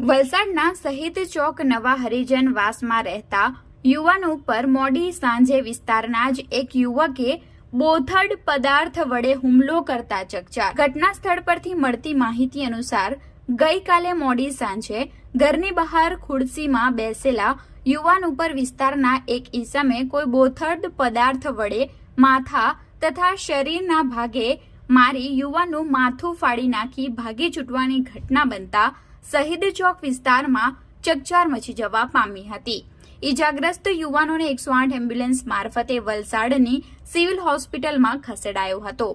વલસાડના શહીદ ચોક નવા હરિજન વાસમાં રહેતા યુવાન ઉપર મોડી સાંજે વિસ્તારના જ એક યુવકે બોથડ પદાર્થ વડે હુમલો કરતા ચકચાર। ઘટના સ્થળ પરથી મળતી માહિતી અનુસાર ગઈકાલે મોડી સાંજે ઘરની બહાર ખુરશીમાં બેસેલા યુવાન ઉપર વિસ્તારના એક ઈસમે કોઈ બોથડ પદાર્થ વડે માથા તથા શરીરના ભાગે મારી યુવાનનું માથું ફાડી નાખી ભાગી છૂટવાની ઘટના બનતા શહીદ ચોક વિસ્તારમાં ચકચાર મચી જવા પામી હતી। ઈજાગ્રસ્ત યુવાનોને 108 એમ્બ્યુલન્સ મારફતે વલસાડની સિવિલ હોસ્પિટલમાં ખસેડાયો હતો।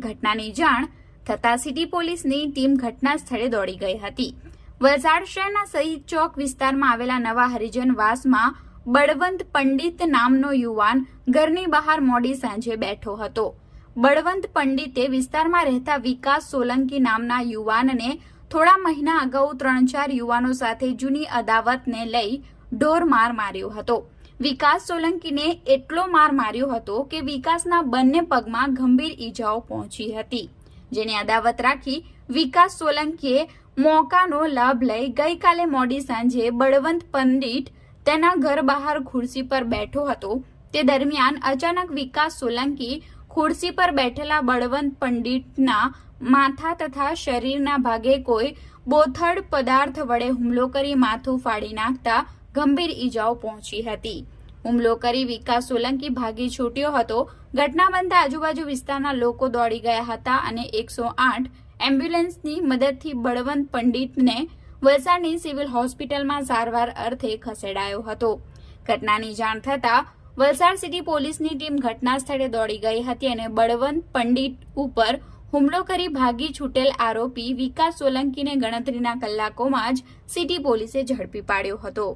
ઘટનાની જાણ થતાં સિટી પોલીસની ટીમ ઘટના સ્થળે દોડી ગઈ હતી। વલસાડ શહેરના શહીદ ચોક વિસ્તારમાં આવેલા નવા હરિજન વાસમાં બળવંત પંડિત નામનો યુવાન ઘરની બહાર મોડી સાંજે બેઠો હતો। બળવંત પંડિતે વિસ્તારમાં રહેતા વિકાસ સોલંકી નામના યુવાનને થોડા મહિના અગાઉ 3-4 યુવાનો સાથે જૂની અદાવતને લઈ ઢોરમાર માર્યો હતો। વિકાસ સોલંકીને એટલો માર માર્યો હતો કે વિકાસના બંને પગમાં ગંભીર ઈજાઓ પહોંચી હતી, જેની અદાવત રાખી વિકાસ સોલંકીએ મોકાનો લાભ લઈ ગઈકાલે મોડી સાંજે બળવંત પંડિત તેના ઘર બહાર ખુરશી પર બેઠો હતો તે દરમિયાન અચાનક વિકાસ સોલંકી ખુરશી પર બેઠેલા બળવંત પંડિતના માથા તથા શરીરના ભાગે કોઈ બોથડ પદાર્થ વડે હુમલો કરી માથું ફાડી નાખતા ગંભીર ઈજાઓ પહોંચી હતી। હુમલો કરી વિકાસ સોલંકી ભાગી છૂટ્યો હતો। ઘટના બનતા આજુબાજુ વિસ્તારના લોકો દોડી ગયા હતા અને 108 એમ્બ્યુલન્સની મદદથી બળવંત પંડિતને વલસાડની સિવિલ હોસ્પિટલમાં સારવાર અર્થે ખસેડાયો હતો। ઘટનાની જાણ થતાં વલસાડ સિટી પોલીસની ટીમ ઘટના સ્થળે દોડી ગઈ હતી અને બળવંત પંડિત ઉપર હુમલો કરી ભાગી છૂટેલ આરોપી વિકાસ સોલંકીને ગણતરીના કલાકોમાં જ સિટી પોલીસે ઝડપી પાડ્યો હતો।